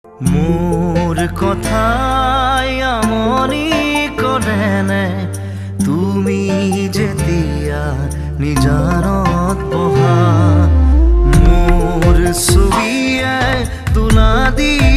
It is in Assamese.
মোৰ কথাই আমনি কৰেনে তুমি যেতিয়া নিজানত বহা মোৰ ছবিয়ে তোলা দি